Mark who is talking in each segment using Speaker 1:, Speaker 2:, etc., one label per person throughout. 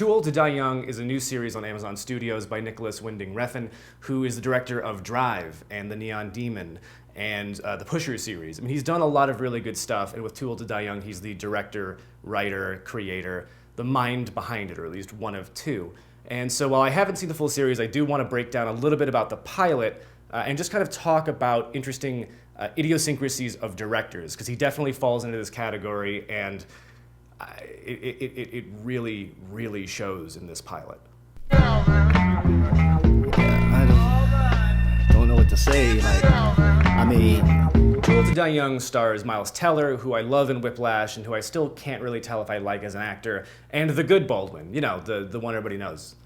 Speaker 1: Too Old to Die Young is a new series on Amazon Studios by Nicholas Winding Refn, who is the director of Drive and The Neon Demon and the Pusher series. I mean, he's done a lot of really good stuff, and with Too Old to Die Young, he's the director, writer, creator, the mind behind it, or at least one of two. And so while I haven't seen the full series, I do want to break down a little bit about the pilot and just kind of talk about interesting idiosyncrasies of directors, because he definitely falls into this category, and it really, really shows in this pilot.
Speaker 2: I don't know what to say.
Speaker 1: Too Old to Die Young stars Miles Teller, who I love in Whiplash, and who I still can't really tell if I like as an actor, and the good Baldwin, you know, the one everybody knows,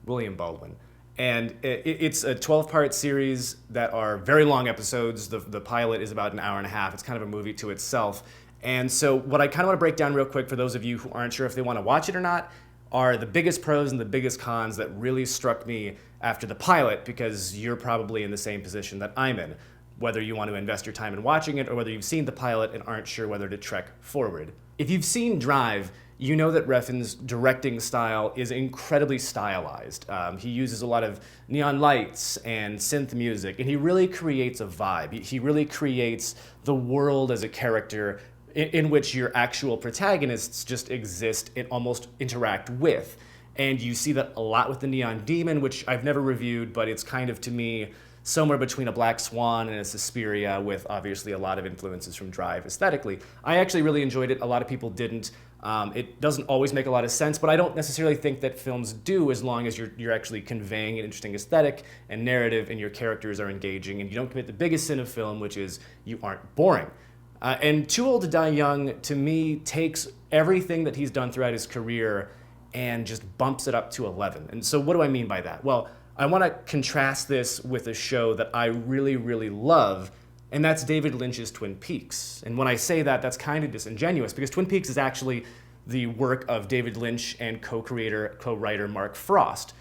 Speaker 1: William Baldwin. And it's a 12-part series that are very long episodes. The pilot is about an hour and a half. It's kind of a movie to itself. And so what I kind of want to break down real quick for those of you who aren't sure if they want to watch it or not are the biggest pros and the biggest cons that really struck me after the pilot, because you're probably in the same position that I'm in, whether you want to invest your time in watching it or whether you've seen the pilot and aren't sure whether to trek forward. If you've seen Drive, you know that Refn's directing style is incredibly stylized. He uses a lot of neon lights and synth music, and he really creates a vibe. He really creates the world as a character in which your actual protagonists just exist and almost interact with. And you see that a lot with The Neon Demon, which I've never reviewed, but it's kind of, to me, somewhere between a Black Swan and a Suspiria, with obviously a lot of influences from Drive aesthetically. I actually really enjoyed it. A lot of people didn't. It doesn't always make a lot of sense, but I don't necessarily think that films do, as long as you're actually conveying an interesting aesthetic and narrative and your characters are engaging and you don't commit the biggest sin of film, which is you aren't boring. And Too Old to Die Young, to me, takes everything that he's done throughout his career and just bumps it up to 11. And so what do I mean by that? Well, I want to contrast this with a show that I really, really love, and that's David Lynch's Twin Peaks. And when I say that, that's kind of disingenuous, because Twin Peaks is actually the work of David Lynch and co-creator, co-writer Mark Frost.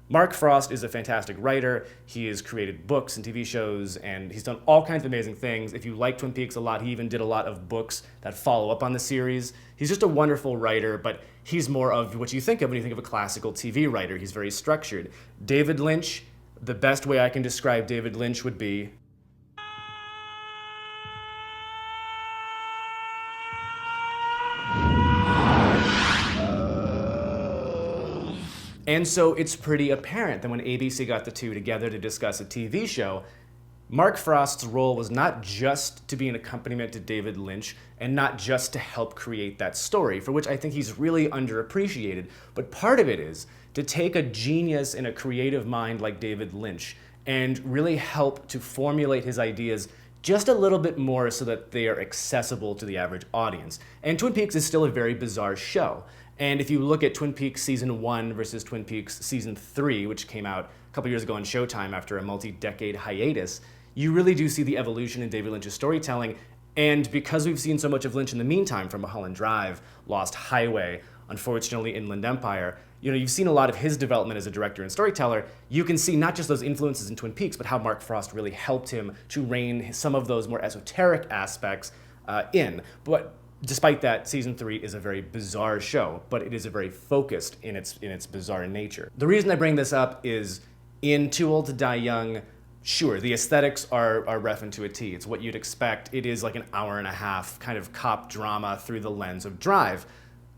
Speaker 1: Mark Frost is a fantastic writer. He has created books and TV shows, and he's done all kinds of amazing things. If you like Twin Peaks a lot, he even did a lot of books that follow up on the series. He's just a wonderful writer, but he's more of what you think of when you think of a classical TV writer. He's very structured. David Lynch, the best way I can describe David Lynch would be And so it's pretty apparent that when ABC got the two together to discuss a TV show, Mark Frost's role was not just to be an accompaniment to David Lynch and not just to help create that story, for which I think he's really underappreciated, but part of it is to take a genius and a creative mind like David Lynch and really help to formulate his ideas just a little bit more so that they are accessible to the average audience. And Twin Peaks is still a very bizarre show. And if you look at Twin Peaks Season 1 versus Twin Peaks Season 3, which came out a couple years ago on Showtime after a multi-decade hiatus, you really do see the evolution in David Lynch's storytelling. And because we've seen so much of Lynch in the meantime, from Mulholland Drive, Lost Highway, unfortunately Inland Empire, you've seen a lot of his development as a director and storyteller. You can see not just those influences in Twin Peaks, but how Mark Frost really helped him to rein some of those more esoteric aspects in. But despite that, Season 3 is a very bizarre show, but it is a very focused in its bizarre nature. The reason I bring this up is, in Too Old to Die Young, sure, the aesthetics are Refn to a T. It's what you'd expect. It is like an hour and a half kind of cop drama through the lens of Drive.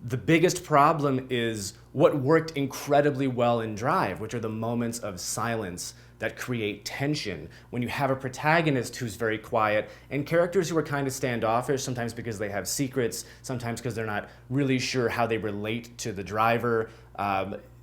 Speaker 1: The biggest problem is what worked incredibly well in Drive, which are the moments of silence that create tension. When you have a protagonist who's very quiet and characters who are kind of standoffish, sometimes because they have secrets, sometimes because they're not really sure how they relate to the driver.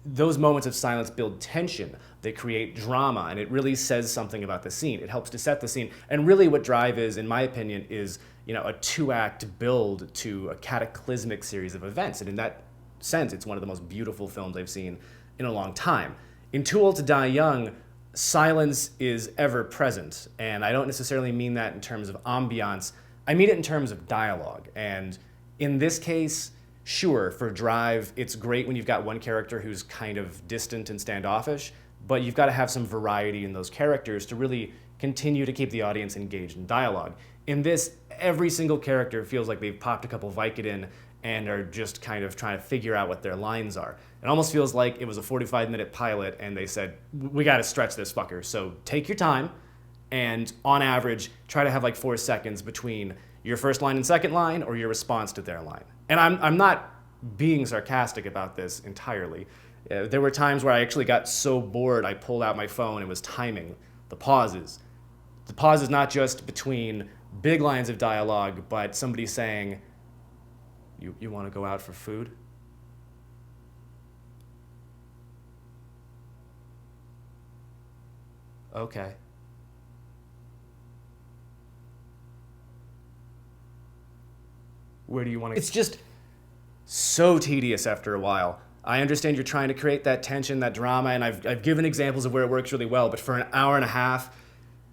Speaker 1: Those moments of silence build tension. They create drama, and it really says something about the scene. It helps to set the scene. And really what Drive is, in my opinion, is a two-act build to a cataclysmic series of events. And in that sense, it's one of the most beautiful films I've seen in a long time. In Too Old to Die Young, silence is ever present. And I don't necessarily mean that in terms of ambiance. I mean it in terms of dialogue. And in this case, sure, for Drive, it's great when you've got one character who's kind of distant and standoffish, but you've got to have some variety in those characters to really continue to keep the audience engaged in dialogue. In this, every single character feels like they've popped a couple Vicodin and are just kind of trying to figure out what their lines are. It almost feels like it was a 45-minute pilot and they said, we got to stretch this fucker. So take your time and on average, try to have like 4 seconds between your first line and second line or your response to their line. And I'm not being sarcastic about this entirely. There were times where I actually got so bored I pulled out my phone and was timing the pauses. The pause is not just between big lines of dialogue, but somebody saying, you want to go out for food? Okay. Where do you want to? It's just so tedious after a while. I understand you're trying to create that tension, that drama, and I've given examples of where it works really well, but for an hour and a half,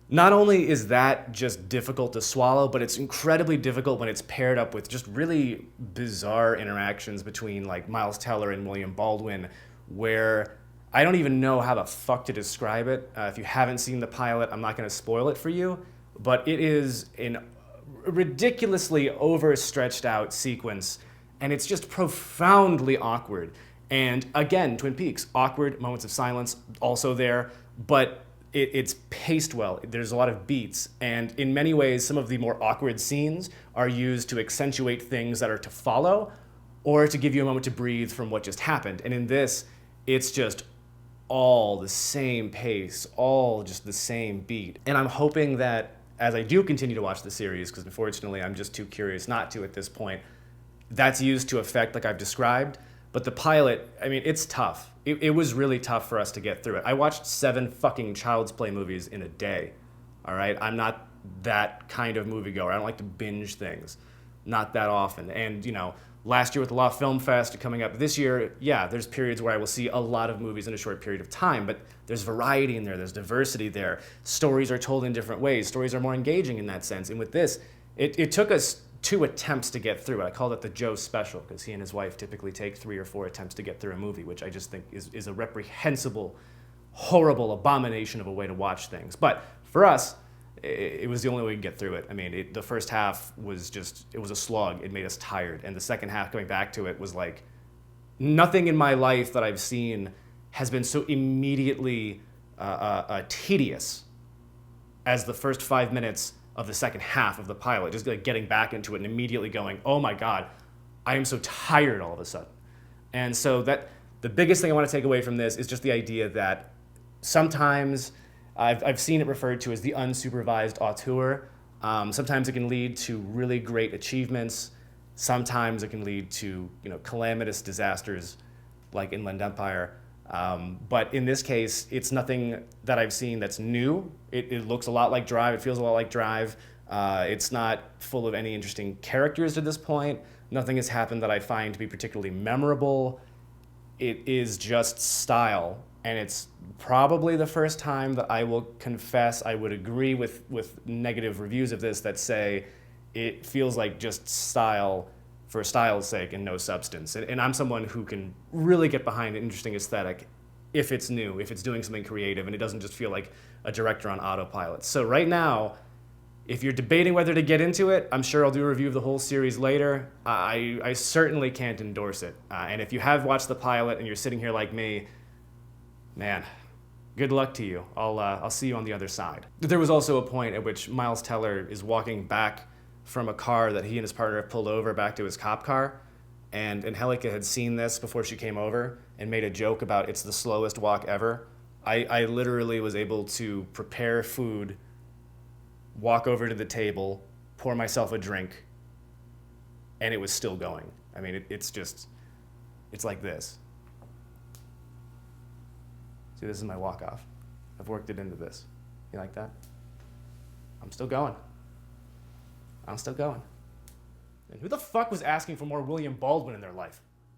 Speaker 1: not only is that just difficult to swallow, but it's incredibly difficult when it's paired up with just really bizarre interactions between like Miles Teller and William Baldwin, where I don't even know how the fuck to describe it. If you haven't seen the pilot, I'm not going to spoil it for you, but it is an ridiculously overstretched out sequence, and it's just profoundly awkward. And again, Twin Peaks, awkward moments of silence also there, but it's paced well. There's a lot of beats, and in many ways, some of the more awkward scenes are used to accentuate things that are to follow, or to give you a moment to breathe from what just happened. And in this, it's just all the same pace, all just the same beat. And I'm hoping that as I do continue to watch the series, because unfortunately I'm just too curious not to at this point, that's used to effect like I've described. But the pilot, I mean, it's tough. It was really tough for us to get through it. I watched 7 fucking Child's Play movies in a day, all right? I'm not that kind of moviegoer. I don't like to binge things, not that often. And, you know, last year with the Law Film Fest coming up this year, yeah, there's periods where I will see a lot of movies in a short period of time, but there's variety in there, there's diversity there. Stories are told in different ways. Stories are more engaging in that sense. And with this, it took us 2 attempts to get through it. I call it the Joe Special, because he and his wife typically take 3 or 4 attempts to get through a movie, which I just think is a reprehensible, horrible abomination of a way to watch things. But for us, it was the only way we could get through it. I mean, the first half was just, it was a slog. It made us tired. And the second half, coming back to it, was like, nothing in my life that I've seen has been so immediately tedious as the first 5 minutes of the second half of the pilot, just like getting back into it and immediately going, oh my God, I am so tired all of a sudden. And so that the biggest thing I want to take away from this is just the idea that sometimes I've seen it referred to as the unsupervised auteur. Sometimes it can lead to really great achievements. Sometimes it can lead to, you know, calamitous disasters like Inland Empire. But in this case, it's nothing that I've seen that's new. It looks a lot like Drive. It feels a lot like Drive. It's not full of any interesting characters at this point. Nothing has happened that I find to be particularly memorable. It is just style. And it's probably the first time that I will confess I would agree with negative reviews of this that say it feels like just style for style's sake and no substance. And I'm someone who can really get behind an interesting aesthetic if it's new, if it's doing something creative, and it doesn't just feel like a director on autopilot. So right now, if you're debating whether to get into it, I'm sure I'll do a review of the whole series later. I certainly can't endorse it. And if you have watched the pilot and you're sitting here like me, man, good luck to you. I'll see you on the other side. There was also a point at which Miles Teller is walking back from a car that he and his partner have pulled over back to his cop car. And Angelica had seen this before she came over and made a joke about it's the slowest walk ever. I literally was able to prepare food, walk over to the table, pour myself a drink, and it was still going. I mean, it's like this. See, this is my walk-off. I've worked it into this. You like that? I'm still going. I'm still going. And who the fuck was asking for more William Baldwin in their life?